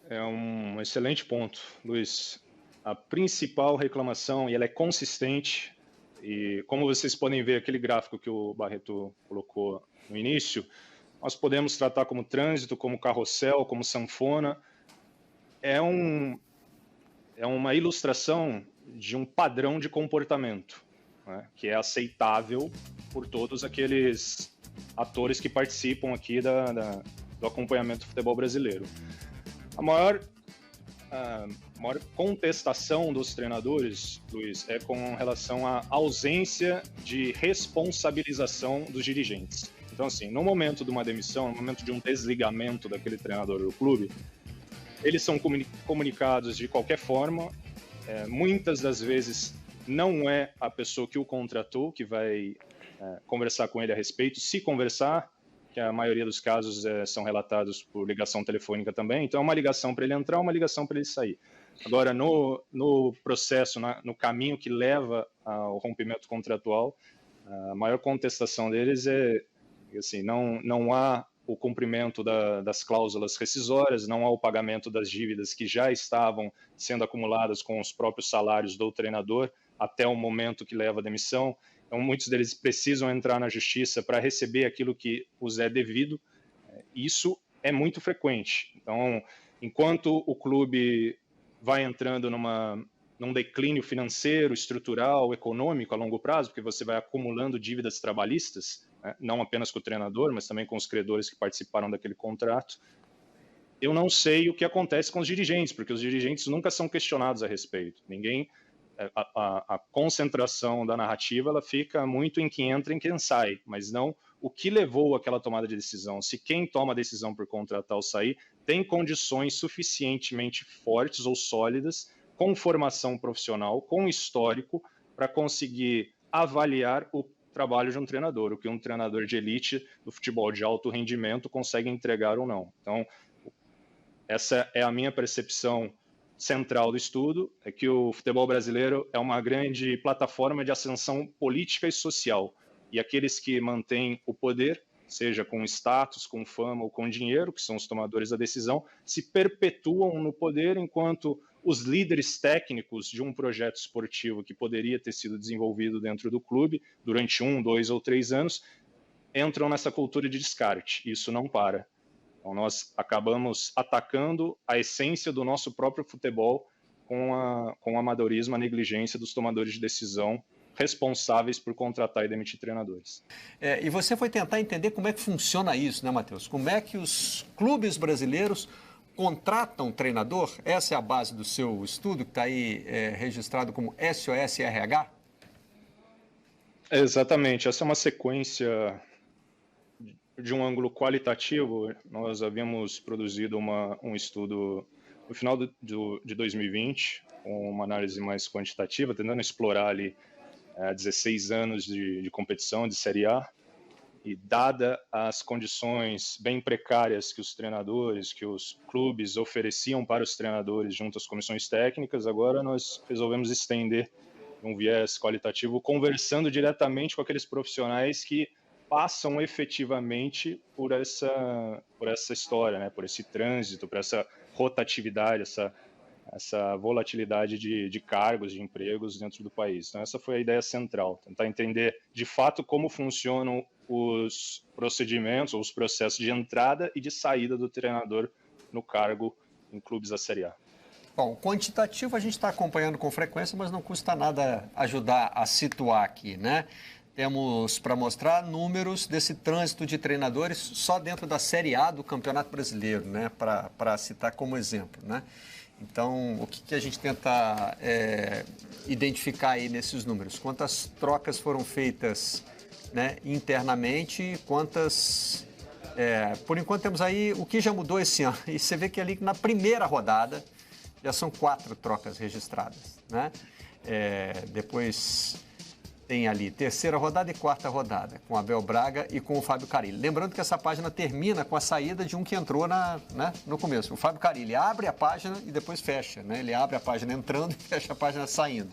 É um excelente ponto, Luiz. A principal reclamação, e ela é consistente, e como vocês podem ver aquele gráfico que o Barreto colocou no início, nós podemos tratar como trânsito, como carrossel, como sanfona. É, um, é uma ilustração de um padrão de comportamento, né, que é aceitável por todos aqueles atores que participam aqui do acompanhamento do futebol brasileiro. A maior contestação dos treinadores, Luiz, é com relação à ausência de responsabilização dos dirigentes. Então, assim, no momento de uma demissão, no momento de um desligamento daquele treinador do clube, eles são comunicados de qualquer forma. Muitas das vezes não é a pessoa que o contratou que vai conversar com ele a respeito. Se conversar, que a maioria dos casos são relatados por ligação telefônica também, então é uma ligação para ele entrar, uma ligação para ele sair. Agora, no processo, no caminho que leva ao rompimento contratual, a maior contestação deles é assim, não há o cumprimento das cláusulas rescisórias, não há o pagamento das dívidas que já estavam sendo acumuladas com os próprios salários do treinador até o momento que leva à demissão. Então, muitos deles precisam entrar na justiça para receber aquilo que os é devido. Isso é muito frequente. Então, enquanto o clube vai entrando num declínio financeiro, estrutural, econômico a longo prazo, porque você vai acumulando dívidas trabalhistas, né, não apenas com o treinador, mas também com os credores que participaram daquele contrato, eu não sei o que acontece com os dirigentes, porque os dirigentes nunca são questionados a respeito. Ninguém a concentração da narrativa ela fica muito em quem entra e em quem sai, mas não o que levou àquela tomada de decisão. Se quem toma a decisão por contratar ou sair tem condições suficientemente fortes ou sólidas, com formação profissional, com histórico, para conseguir avaliar o trabalho de um treinador, o que um treinador de elite do futebol de alto rendimento consegue entregar ou não. Então, essa é a minha percepção central do estudo, é que o futebol brasileiro é uma grande plataforma de ascensão política e social. E aqueles que mantêm o poder, seja com status, com fama ou com dinheiro, que são os tomadores da decisão, se perpetuam no poder enquanto os líderes técnicos de um projeto esportivo que poderia ter sido desenvolvido dentro do clube durante 1, 2 ou 3 anos, entram nessa cultura de descarte. Isso não para. Então, nós acabamos atacando a essência do nosso próprio futebol com o amadorismo, a negligência dos tomadores de decisão responsáveis por contratar e demitir treinadores. E você foi tentar entender como é que funciona isso, né, Matheus? Como é que os clubes brasileiros contratam treinador? Essa é a base do seu estudo, que está aí registrado como SOS-RH? Exatamente. Essa é uma sequência de um ângulo qualitativo. Nós havíamos produzido um estudo no final de 2020, com uma análise mais quantitativa, tentando explorar ali 16 anos de competição de Série A, e dada as condições bem precárias que os treinadores, que os clubes ofereciam para os treinadores junto às comissões técnicas, agora nós resolvemos estender um viés qualitativo, conversando diretamente com aqueles profissionais que passam efetivamente por essa história, né? Por esse trânsito, por essa rotatividade, essa volatilidade de cargos, de empregos dentro do país. Então, essa foi a ideia central, tentar entender de fato como funcionam os procedimentos, ou os processos de entrada e de saída do treinador no cargo em clubes da Série A. Bom, quantitativo a gente está acompanhando com frequência, mas não custa nada ajudar a situar aqui, né? Temos para mostrar números desse trânsito de treinadores só dentro da Série A do Campeonato Brasileiro, né? Para citar como exemplo, né? Então, o que a gente tenta identificar aí nesses números? Quantas trocas foram feitas, né, internamente, quantas... por enquanto temos aí o que já mudou esse ano. E você vê que ali na primeira rodada já são 4 trocas registradas, né? Depois tem ali terceira rodada e quarta rodada, com Abel Braga e com o Fábio Carille. Lembrando que essa página termina com a saída de um que entrou no começo. O Fábio Carille abre a página e depois fecha, né? Ele abre a página entrando e fecha a página saindo.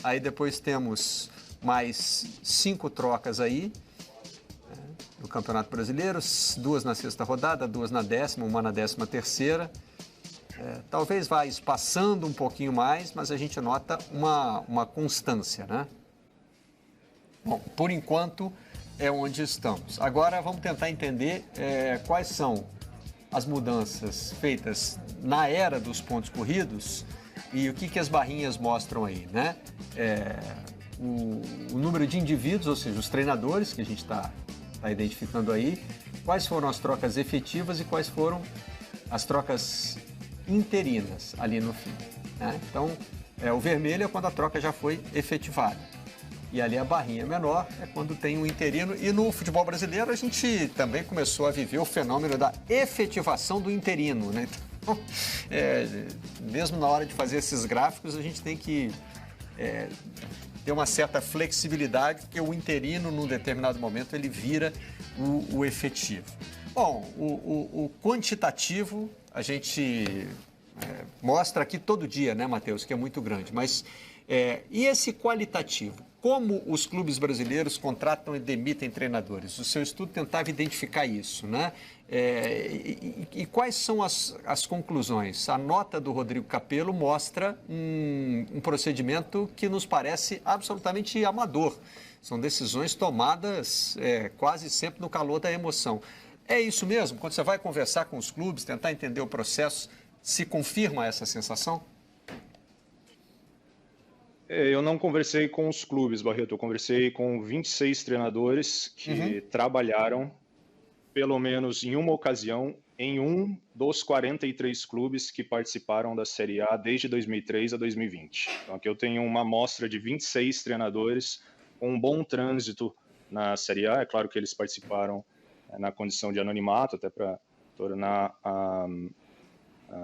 Aí depois temos mais 5 trocas aí, né, no Campeonato Brasileiro, 2 na sexta rodada, 2 na 10ª, 1 na 13ª. Talvez vá espaçando um pouquinho mais, mas a gente nota uma constância, né? Bom, por enquanto é onde estamos. Agora vamos tentar entender quais são as mudanças feitas na era dos pontos corridos e o que as barrinhas mostram aí, né? O número de indivíduos, ou seja, os treinadores que a gente está identificando aí, quais foram as trocas efetivas e quais foram as trocas interinas ali no fim, né? Então, o vermelho é quando a troca já foi efetivada. E ali a barrinha menor é quando tem um interino. E no futebol brasileiro a gente também começou a viver o fenômeno da efetivação do interino, né? Então, mesmo na hora de fazer esses gráficos, a gente tem que ter uma certa flexibilidade, porque o interino, num determinado momento, ele vira o efetivo. Bom, o quantitativo a gente mostra aqui todo dia, né, Matheus, que é muito grande, mas e esse qualitativo? Como os clubes brasileiros contratam e demitem treinadores? O seu estudo tentava identificar isso, né? E quais são as conclusões? A nota do Rodrigo Capello mostra um procedimento que nos parece absolutamente amador. São decisões tomadas quase sempre no calor da emoção. É isso mesmo? Quando você vai conversar com os clubes, tentar entender o processo, se confirma essa sensação? Eu não conversei com os clubes, Barreto. Eu conversei com 26 treinadores que trabalharam, pelo menos em uma ocasião, em um dos 43 clubes que participaram da Série A desde 2003 a 2020. Então, aqui eu tenho uma amostra de 26 treinadores com um bom trânsito na Série A. É claro que eles participaram na condição de anonimato, até para tornar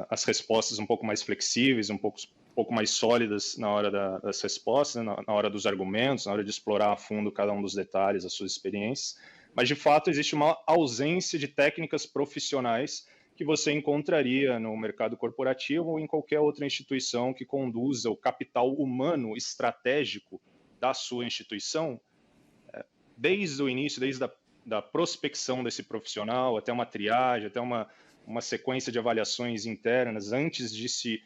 as respostas um pouco mais flexíveis, um pouco mais sólidas na hora das respostas, né, na hora dos argumentos, na hora de explorar a fundo cada um dos detalhes, as suas experiências. Mas, de fato, existe uma ausência de técnicas profissionais que você encontraria no mercado corporativo ou em qualquer outra instituição que conduza o capital humano estratégico da sua instituição, desde o início, desde da prospecção desse profissional, até uma triagem, até uma sequência de avaliações internas, antes de se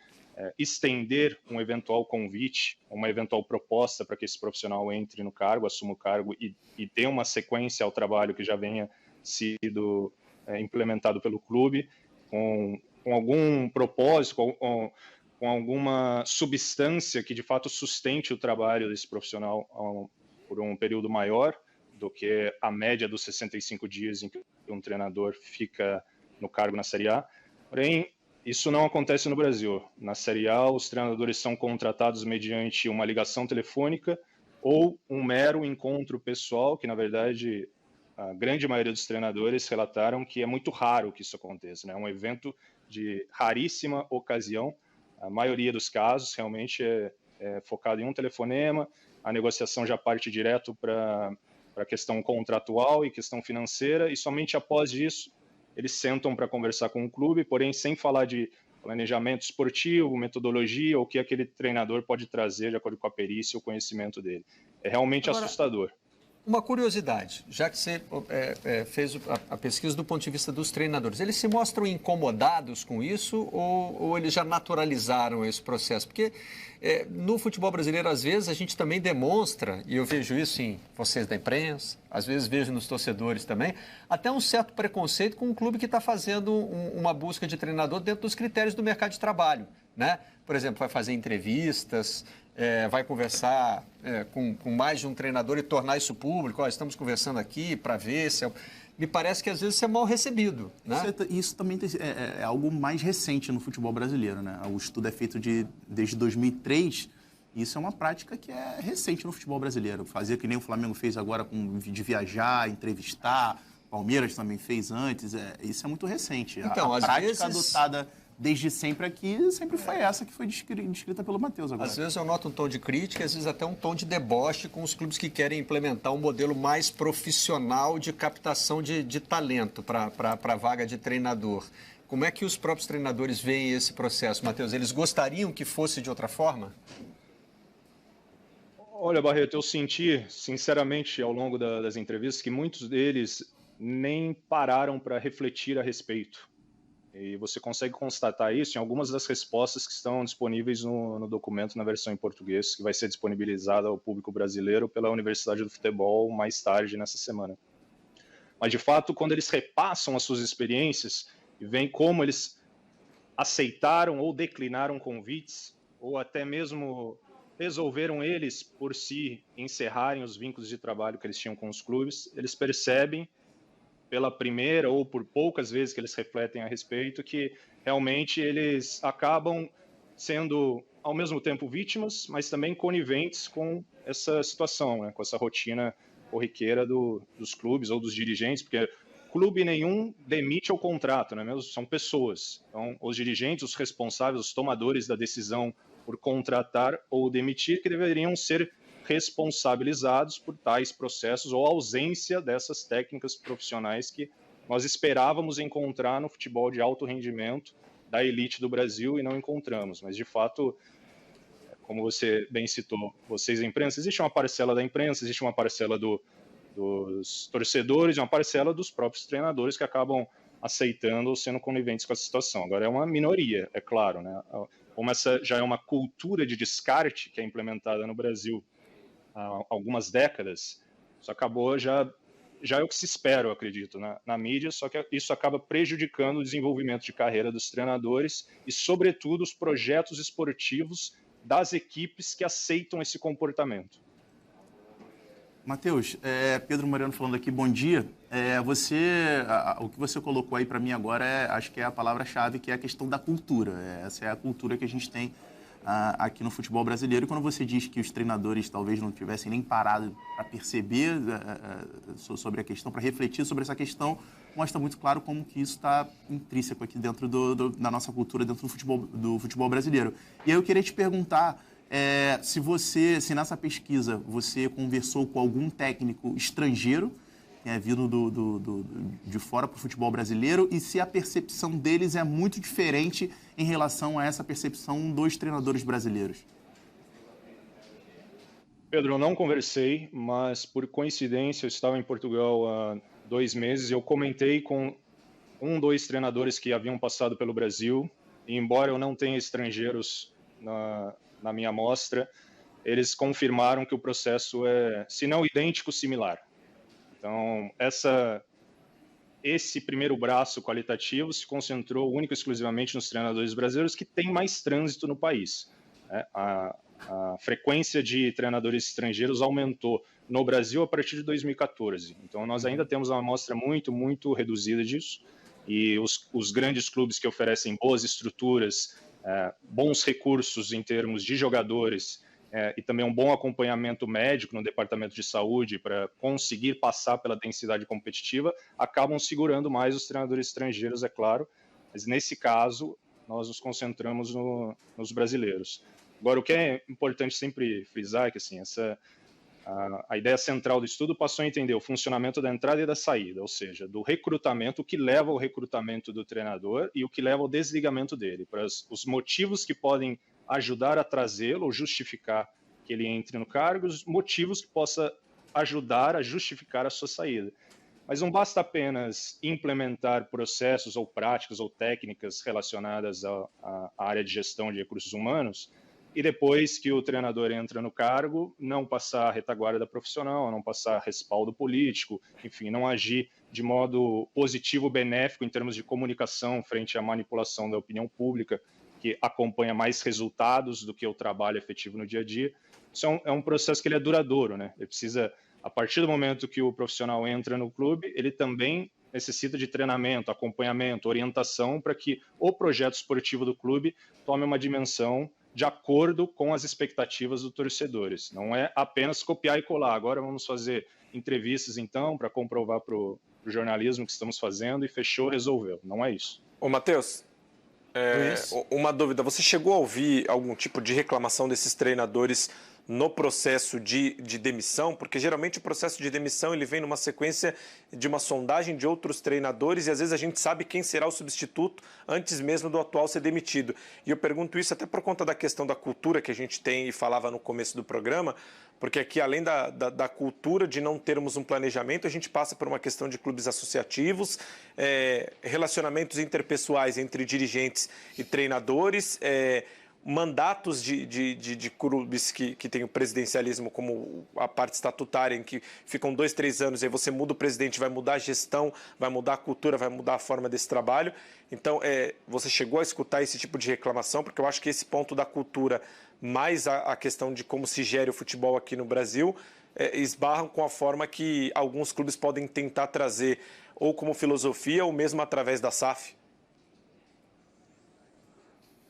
estender um eventual convite, uma eventual proposta para que esse profissional entre no cargo, assuma o cargo e dê uma sequência ao trabalho que já venha sido implementado pelo clube, com algum propósito, com alguma substância que de fato sustente o trabalho desse profissional por um período maior do que a média dos 65 dias em que um treinador fica no cargo na Série A. Porém, isso não acontece no Brasil. Na Série A, os treinadores são contratados mediante uma ligação telefônica ou um mero encontro pessoal, que, na verdade, a grande maioria dos treinadores relataram que é muito raro que isso aconteça, né? É um evento de raríssima ocasião. A maioria dos casos realmente é focado em um telefonema, a negociação já parte direto para a questão contratual e questão financeira, e somente após isso eles sentam para conversar com o clube, porém sem falar de planejamento esportivo, metodologia, ou o que aquele treinador pode trazer de acordo com a perícia e o conhecimento dele. É realmente assustador. Uma curiosidade, já que você fez a pesquisa do ponto de vista dos treinadores, eles se mostram incomodados com isso ou eles já naturalizaram esse processo? Porque no futebol brasileiro, às vezes, a gente também demonstra, e eu vejo isso em vocês da imprensa, às vezes vejo nos torcedores também, até um certo preconceito com um clube que está fazendo uma busca de treinador dentro dos critérios do mercado de trabalho, né? Por exemplo, vai fazer entrevistas, vai conversar com mais de um treinador e tornar isso público. Estamos conversando aqui para ver se... Me parece que às vezes isso é mal recebido, né? Isso também é algo mais recente no futebol brasileiro, né? O estudo é feito desde 2003. Isso é uma prática que é recente no futebol brasileiro. Fazer que nem o Flamengo fez agora de viajar, entrevistar. Palmeiras também fez antes. Isso é muito recente. Então, a prática adotada desde sempre aqui, sempre foi essa que foi descrita pelo Matheus agora. Às vezes eu noto um tom de crítica, às vezes até um tom de deboche com os clubes que querem implementar um modelo mais profissional de captação de talento para a vaga de treinador. Como é que os próprios treinadores veem esse processo, Matheus? Eles gostariam que fosse de outra forma? Olha, Barreto, eu senti, sinceramente, ao longo das entrevistas, que muitos deles nem pararam para refletir a respeito. E você consegue constatar isso em algumas das respostas que estão disponíveis no documento na versão em português, que vai ser disponibilizada ao público brasileiro pela Universidade do Futebol mais tarde nessa semana. Mas, de fato, quando eles repassam as suas experiências e veem como eles aceitaram ou declinaram convites, ou até mesmo resolveram eles, por si, encerrarem os vínculos de trabalho que eles tinham com os clubes, eles percebem, pela primeira ou por poucas vezes que eles refletem a respeito, que realmente eles acabam sendo, ao mesmo tempo, vítimas, mas também coniventes com essa situação, né? Com essa rotina corriqueira dos clubes ou dos dirigentes, porque clube nenhum demite o contrato, né? Mesmo são pessoas. Então, os dirigentes, os responsáveis, os tomadores da decisão por contratar ou demitir, que deveriam ser responsabilizados por tais processos ou ausência dessas técnicas profissionais que nós esperávamos encontrar no futebol de alto rendimento da elite do Brasil e não encontramos. Mas, de fato, como você bem citou, vocês, a imprensa, existe uma parcela da imprensa, existe uma parcela dos torcedores e uma parcela dos próprios treinadores que acabam aceitando ou sendo coniventes com essa situação. Agora, é uma minoria, é claro, né? Como essa já é uma cultura de descarte que é implementada no Brasil há algumas décadas, isso acabou já é o que se espera, eu acredito, na mídia, só que isso acaba prejudicando o desenvolvimento de carreira dos treinadores e, sobretudo, os projetos esportivos das equipes que aceitam esse comportamento. Matheus, Pedro Moreno falando aqui, bom dia. O que você colocou aí para mim agora, acho que é a palavra-chave, que é a questão da cultura. Essa é a cultura que a gente tem aqui no futebol brasileiro. E quando você diz que os treinadores talvez não tivessem nem parado para perceber sobre a questão, para refletir sobre essa questão, mostra muito claro como que isso está intrínseco aqui dentro da nossa cultura, dentro do futebol brasileiro. E aí eu queria te perguntar se nessa pesquisa você conversou com algum técnico estrangeiro vindo de fora para o futebol brasileiro e se a percepção deles é muito diferente em relação a essa percepção dos treinadores brasileiros. Pedro, eu não conversei, mas por coincidência eu estava em Portugal há 2 meses e eu comentei com 2 treinadores que haviam passado pelo Brasil e, embora eu não tenha estrangeiros na minha amostra, eles confirmaram que o processo é, se não idêntico, similar. Então, esse primeiro braço qualitativo se concentrou única e exclusivamente nos treinadores brasileiros que têm mais trânsito no país. A frequência de treinadores estrangeiros aumentou no Brasil a partir de 2014. Então, nós ainda temos uma amostra muito, muito reduzida disso. E os grandes clubes que oferecem boas estruturas, bons recursos em termos de jogadores, e também um bom acompanhamento médico no departamento de saúde para conseguir passar pela densidade competitiva, acabam segurando mais os treinadores estrangeiros, é claro, mas nesse caso nós nos concentramos nos brasileiros. Agora, o que é importante sempre frisar é que assim, a ideia central do estudo passou a entender o funcionamento da entrada e da saída, ou seja, do recrutamento, o que leva ao recrutamento do treinador e o que leva ao desligamento dele, para os motivos que podem ajudar a trazê-lo ou justificar que ele entre no cargo, os motivos que possa ajudar a justificar a sua saída. Mas não basta apenas implementar processos ou práticas ou técnicas relacionadas à área de gestão de recursos humanos e depois que o treinador entra no cargo, não passar a retaguarda profissional, não passar respaldo político, enfim, não agir de modo positivo, benéfico em termos de comunicação frente à manipulação da opinião pública, que acompanha mais resultados do que o trabalho efetivo no dia a dia. Isso é um processo que ele é duradouro, né? Ele precisa, a partir do momento que o profissional entra no clube, ele também necessita de treinamento, acompanhamento, orientação para que o projeto esportivo do clube tome uma dimensão de acordo com as expectativas dos torcedores. Não é apenas copiar e colar. Agora vamos fazer entrevistas, então, para comprovar para o jornalismo que estamos fazendo e fechou, resolveu. Não é isso. Ô, Matheus, uma dúvida. Você chegou a ouvir algum tipo de reclamação desses treinadores no processo de demissão, porque geralmente o processo de demissão ele vem numa sequência de uma sondagem de outros treinadores e às vezes a gente sabe quem será o substituto antes mesmo do atual ser demitido. E eu pergunto isso até por conta da questão da cultura que a gente tem e falava no começo do programa, porque aqui, além da cultura de não termos um planejamento, a gente passa por uma questão de clubes associativos, relacionamentos interpessoais entre dirigentes e treinadores, mandatos de clubes que têm o presidencialismo como a parte estatutária, em que ficam 2, 3 anos, e aí você muda o presidente, vai mudar a gestão, vai mudar a cultura, vai mudar a forma desse trabalho. Então, você chegou a escutar esse tipo de reclamação, porque eu acho que esse ponto da cultura, mais a questão de como se gere o futebol aqui no Brasil, esbarram com a forma que alguns clubes podem tentar trazer, ou como filosofia, ou mesmo através da SAF.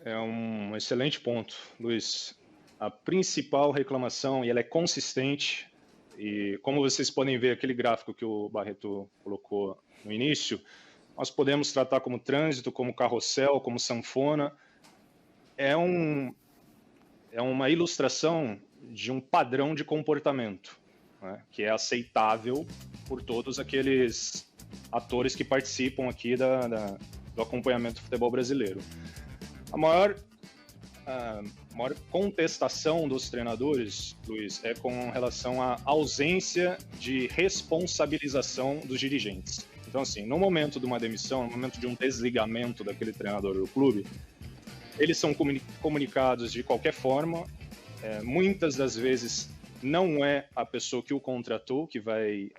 É um excelente ponto, Luiz. A principal reclamação, e ela é consistente, e como vocês podem ver aquele gráfico que o Barreto colocou no início, nós podemos tratar como trânsito, como carrossel, como sanfona. É uma ilustração de um padrão de comportamento, né, que é aceitável por todos aqueles atores que participam aqui do acompanhamento do futebol brasileiro. A maior contestação dos treinadores, Luiz, é com relação à ausência de responsabilização dos dirigentes. Então, assim, no momento de uma demissão, no momento de um desligamento daquele treinador do clube, eles são comunicados de qualquer forma. Muitas das vezes não é a pessoa que o contratou que vai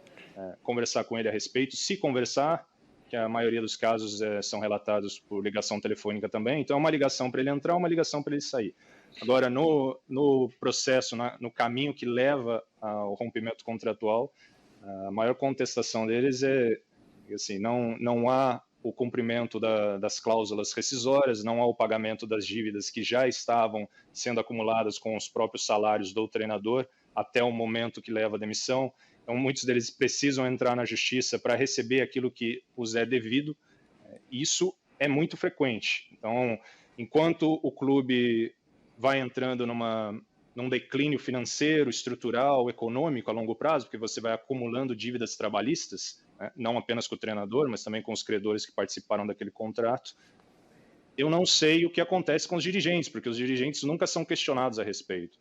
conversar com ele a respeito, se conversar, que a maioria dos casos são relatados por ligação telefônica também. Então, é uma ligação para ele entrar, uma ligação para ele sair. Agora, no processo, no caminho que leva ao rompimento contratual, a maior contestação deles é assim, não há o cumprimento das cláusulas rescisórias, não há o pagamento das dívidas que já estavam sendo acumuladas com os próprios salários do treinador até o momento que leva à demissão. Então, muitos deles precisam entrar na justiça para receber aquilo que os é devido. Isso é muito frequente. Então, enquanto o clube vai entrando num declínio financeiro, estrutural, econômico a longo prazo, porque você vai acumulando dívidas trabalhistas, né, não apenas com o treinador, mas também com os credores que participaram daquele contrato, eu não sei o que acontece com os dirigentes, porque os dirigentes nunca são questionados a respeito.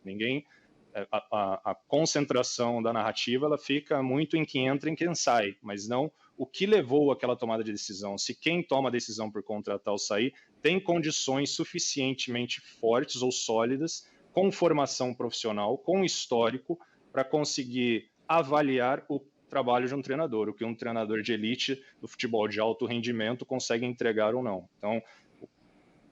A concentração da narrativa ela fica muito em quem entra e em quem sai, mas não o que levou àquela tomada de decisão. Se quem toma a decisão por contratar ou sair tem condições suficientemente fortes ou sólidas, com formação profissional, com histórico, para conseguir avaliar o trabalho de um treinador, o que um treinador de elite do futebol de alto rendimento consegue entregar ou não. Então,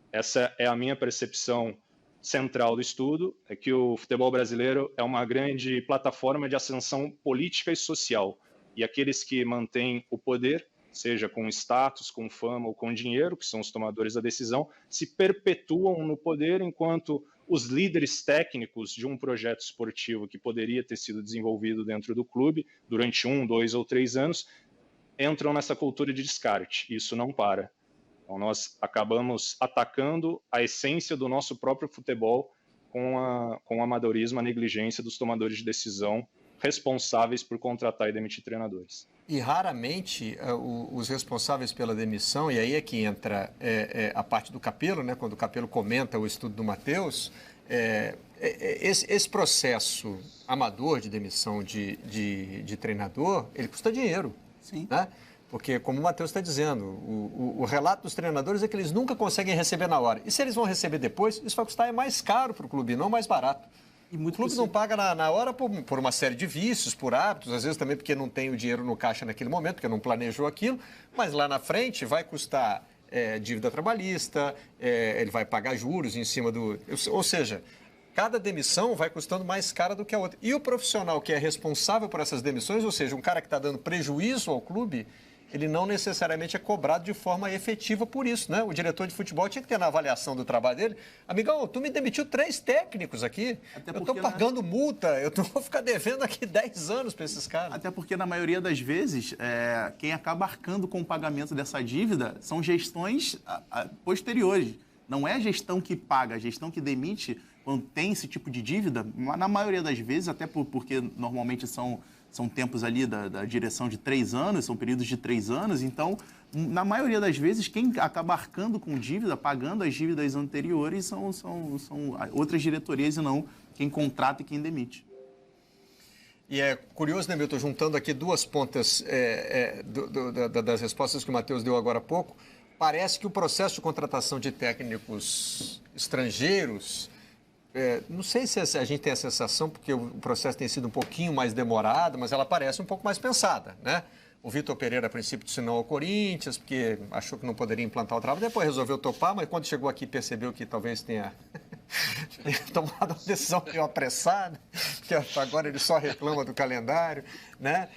essa é a minha percepção central do estudo, é que o futebol brasileiro é uma grande plataforma de ascensão política e social, e aqueles que mantêm o poder, seja com status, com fama ou com dinheiro, que são os tomadores da decisão, se perpetuam no poder, enquanto os líderes técnicos de um projeto esportivo que poderia ter sido desenvolvido dentro do clube durante 1, 2 ou 3 anos, entram nessa cultura de descarte. Isso não para. Então, nós acabamos atacando a essência do nosso próprio futebol com o amadorismo, a negligência dos tomadores de decisão responsáveis por contratar e demitir treinadores. E raramente os responsáveis pela demissão, e aí é que entra a parte do Capello, né, quando o Capello comenta o estudo do Matheus, esse processo amador de demissão de treinador, ele custa dinheiro. Sim. Né? Porque, como o Matheus está dizendo, o relato dos treinadores é que eles nunca conseguem receber na hora. E se eles vão receber depois, isso vai custar mais caro para o clube, não mais barato. E o clube não paga na hora por uma série de vícios, por hábitos, às vezes também porque não tem o dinheiro no caixa naquele momento, porque não planejou aquilo, mas lá na frente vai custar dívida trabalhista, ele vai pagar juros em cima do... Ou seja, cada demissão vai custando mais cara do que a outra. E o profissional que é responsável por essas demissões, ou seja, um cara que está dando prejuízo ao clube, ele não necessariamente é cobrado de forma efetiva por isso, né? O diretor de futebol tinha que ter na avaliação do trabalho dele, amigão, tu me demitiu 3 técnicos aqui, eu estou pagando multa, eu vou ficar devendo aqui 10 anos para esses caras. Até porque, na maioria das vezes, quem acaba arcando com o pagamento dessa dívida são gestões posteriores. Não é a gestão que paga, a gestão que demite, quando tem esse tipo de dívida, na maioria das vezes, até porque normalmente são tempos ali da direção de 3 anos, são períodos de 3 anos, então, na maioria das vezes, quem acaba arcando com dívida, pagando as dívidas anteriores, são outras diretorias e não quem contrata e quem demite. E é curioso, né, Milton, juntando aqui duas pontas das respostas que o Matheus deu agora há pouco, parece que o processo de contratação de técnicos estrangeiros, não sei se a gente tem a sensação, porque o processo tem sido um pouquinho mais demorado, mas ela parece um pouco mais pensada, né? O Vitor Pereira, a princípio, assinou ao Corinthians, porque achou que não poderia implantar o trabalho, depois resolveu topar, mas quando chegou aqui percebeu que talvez tenha tomado uma decisão meio apressada, que agora ele só reclama do calendário, né?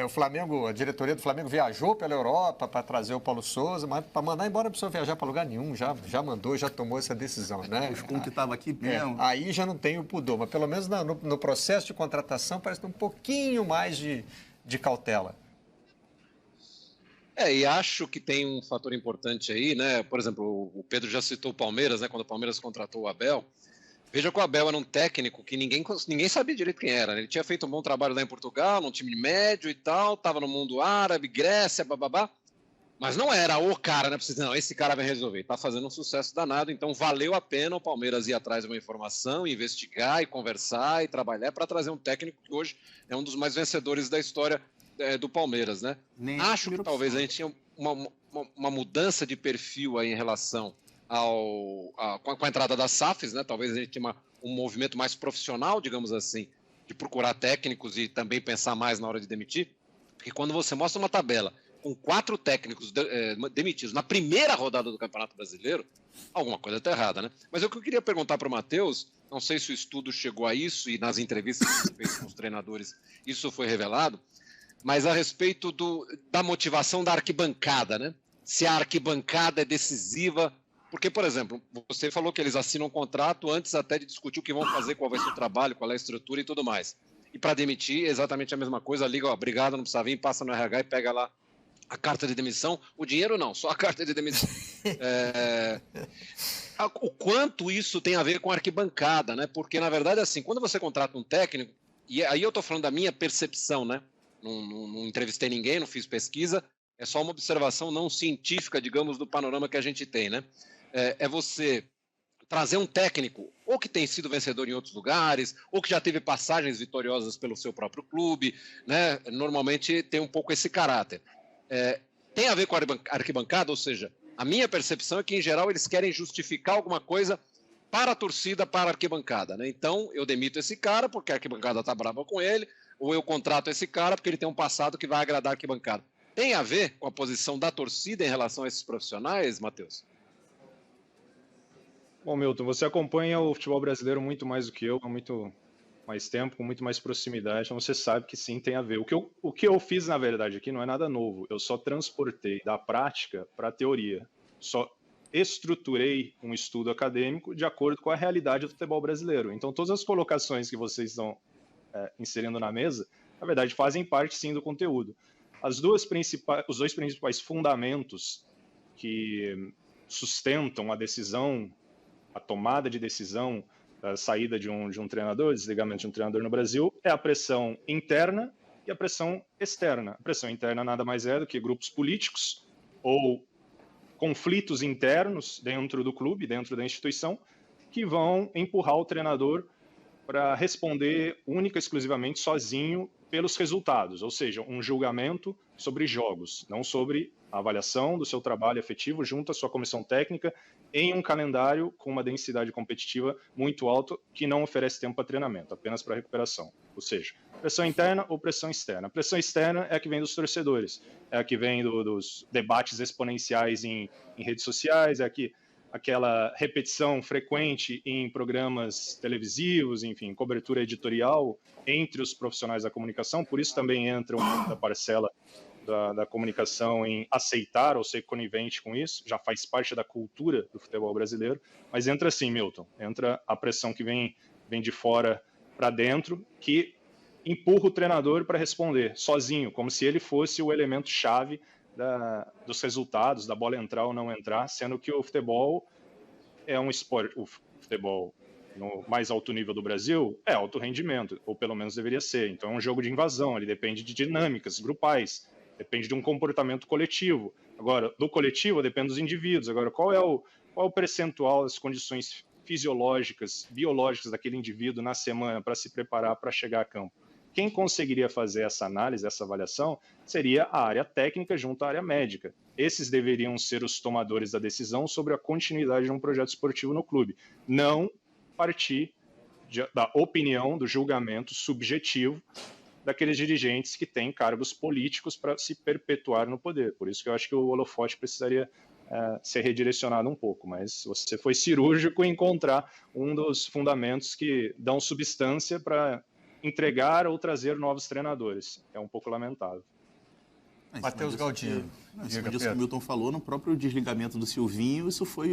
O Flamengo, a diretoria do Flamengo viajou pela Europa para trazer o Paulo Souza, mas para mandar embora não precisou viajar para lugar nenhum, já mandou, já tomou essa decisão, né? Os que estava aqui mesmo. Aí já não tem o pudor, mas pelo menos no processo de contratação parece ter um pouquinho mais de cautela. E acho que tem um fator importante aí, né? Por exemplo, o Pedro já citou o Palmeiras, né? Quando o Palmeiras contratou o Abel. Veja que o Abel era um técnico que ninguém sabia direito quem era, né? Ele tinha feito um bom trabalho lá em Portugal, num time médio e tal, estava no mundo árabe, Grécia, bababá. Mas não era o cara, né? Não, esse cara vai resolver. Está fazendo um sucesso danado, então valeu a pena o Palmeiras ir atrás de uma informação, investigar e conversar e trabalhar para trazer um técnico que hoje é um dos mais vencedores da história do Palmeiras, né? Acho que talvez a gente tinha uma mudança de perfil aí em relação com a entrada das SAFs, né? Talvez a gente tenha um movimento mais profissional, digamos assim, de procurar técnicos e também pensar mais na hora de demitir, porque quando você mostra uma tabela com 4 técnicos demitidos na primeira rodada do Campeonato Brasileiro, alguma coisa está errada, né? Mas o que eu queria perguntar para o Matheus, não sei se o estudo chegou a isso e nas entrevistas que você fez com os treinadores isso foi revelado, mas a respeito da motivação da arquibancada, né? Se a arquibancada é decisiva, porque, por exemplo, você falou que eles assinam um contrato antes até de discutir o que vão fazer, qual vai ser o trabalho, qual é a estrutura e tudo mais. E para demitir, exatamente a mesma coisa, liga, obrigado, não precisa vir, passa no RH e pega lá a carta de demissão. O dinheiro não, só a carta de demissão. O quanto isso tem a ver com a arquibancada, né? Porque, na verdade, assim, quando você contrata um técnico, e aí eu estou falando da minha percepção, né? Não entrevistei ninguém, não fiz pesquisa, é só uma observação não científica, digamos, do panorama que a gente tem, né? É você trazer um técnico, ou que tem sido vencedor em outros lugares, ou que já teve passagens vitoriosas pelo seu próprio clube, né? Normalmente tem um pouco esse caráter. Tem a ver com a arquibancada, ou seja, a minha percepção é que, em geral, eles querem justificar alguma coisa para a torcida, para a arquibancada, né? Então, eu demito esse cara porque a arquibancada está brava com ele, ou eu contrato esse cara porque ele tem um passado que vai agradar a arquibancada. Tem a ver com a posição da torcida em relação a esses profissionais, Matheus? Bom, Milton, você acompanha o futebol brasileiro muito mais do que eu, há muito mais tempo, com muito mais proximidade, então você sabe que sim, tem a ver. O que eu fiz, na verdade, aqui não é nada novo, eu só transportei da prática para a teoria, só estruturei um estudo acadêmico de acordo com a realidade do futebol brasileiro. Então, todas as colocações que vocês estão inserindo na mesa, na verdade, fazem parte, sim, do conteúdo. Os dois principais fundamentos que sustentam a decisão, a tomada de decisão, a saída de um treinador, desligamento de um treinador no Brasil, é a pressão interna e a pressão externa. A pressão interna nada mais é do que grupos políticos ou conflitos internos dentro do clube, dentro da instituição, que vão empurrar o treinador para responder única e exclusivamente sozinho pelos resultados, ou seja, um julgamento sobre jogos, não sobre a avaliação do seu trabalho efetivo junto à sua comissão técnica em um calendário com uma densidade competitiva muito alta que não oferece tempo para treinamento, apenas para recuperação. Ou seja, pressão interna ou pressão externa. A pressão externa é a que vem dos torcedores, é a que vem dos debates exponenciais em redes sociais, é aquela repetição frequente em programas televisivos, enfim, cobertura editorial entre os profissionais da comunicação, por isso também entra da parcela da comunicação em aceitar ou ser conivente com isso, já faz parte da cultura do futebol brasileiro, mas entra assim, Milton, entra a pressão que vem de fora para dentro, que empurra o treinador para responder sozinho, como se ele fosse o elemento chave dos resultados, da bola entrar ou não entrar, sendo que o futebol é um esporte, o futebol no mais alto nível do Brasil é alto rendimento, ou pelo menos deveria ser. Então é um jogo de invasão, ele depende de dinâmicas grupais, depende de um comportamento coletivo. Agora, do coletivo depende dos indivíduos. Agora, qual é o percentual das condições fisiológicas, biológicas daquele indivíduo na semana para se preparar para chegar a campo? Quem conseguiria fazer essa análise, essa avaliação, seria a área técnica junto à área médica. Esses deveriam ser os tomadores da decisão sobre a continuidade de um projeto esportivo no clube. Não partir da opinião, do julgamento subjetivo daqueles dirigentes que têm cargos políticos para se perpetuar no poder. Por isso que eu acho que o holofote precisaria ser redirecionado um pouco, mas você foi cirúrgico em encontrar um dos fundamentos que dão substância para entregar ou trazer novos treinadores. É um pouco lamentável. Matheus Galdino. Em cima disso que o Milton falou, no próprio desligamento do Silvinho,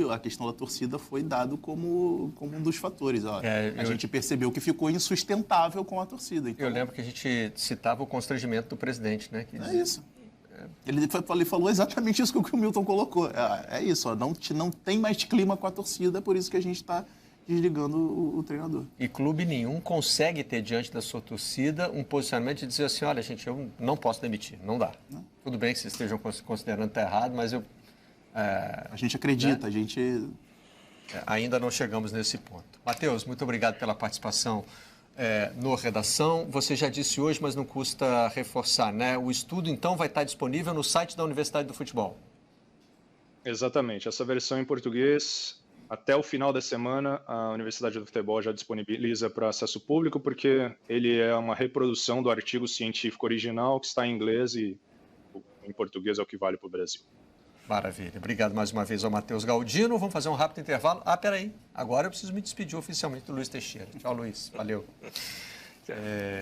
a questão da torcida foi dado como um dos fatores. A gente percebeu que ficou insustentável com a torcida. Então, eu lembro que a gente citava o constrangimento do presidente, né? É isso. Ele falou exatamente isso que o Milton colocou. É isso, não tem mais clima com a torcida, é por isso que a gente está desligando o treinador. E clube nenhum consegue ter diante da sua torcida um posicionamento de dizer assim, olha, gente, eu não posso demitir, não dá. Não. Tudo bem que vocês estejam considerando que está errado, mas a gente acredita, né? A gente... ainda não chegamos nesse ponto. Matheus, muito obrigado pela participação no Redação. Você já disse hoje, mas não custa reforçar, né? O estudo, então, vai estar disponível no site da Universidade do Futebol. Exatamente. Essa versão em português... Até o final da semana, a Universidade do Futebol já disponibiliza para acesso público, porque ele é uma reprodução do artigo científico original, que está em inglês e em português é o que vale para o Brasil. Maravilha. Obrigado mais uma vez ao Matheus Galdino. Vamos fazer um rápido intervalo. Peraí. Agora eu preciso me despedir oficialmente do Luiz Teixeira. Tchau, Luiz. Valeu.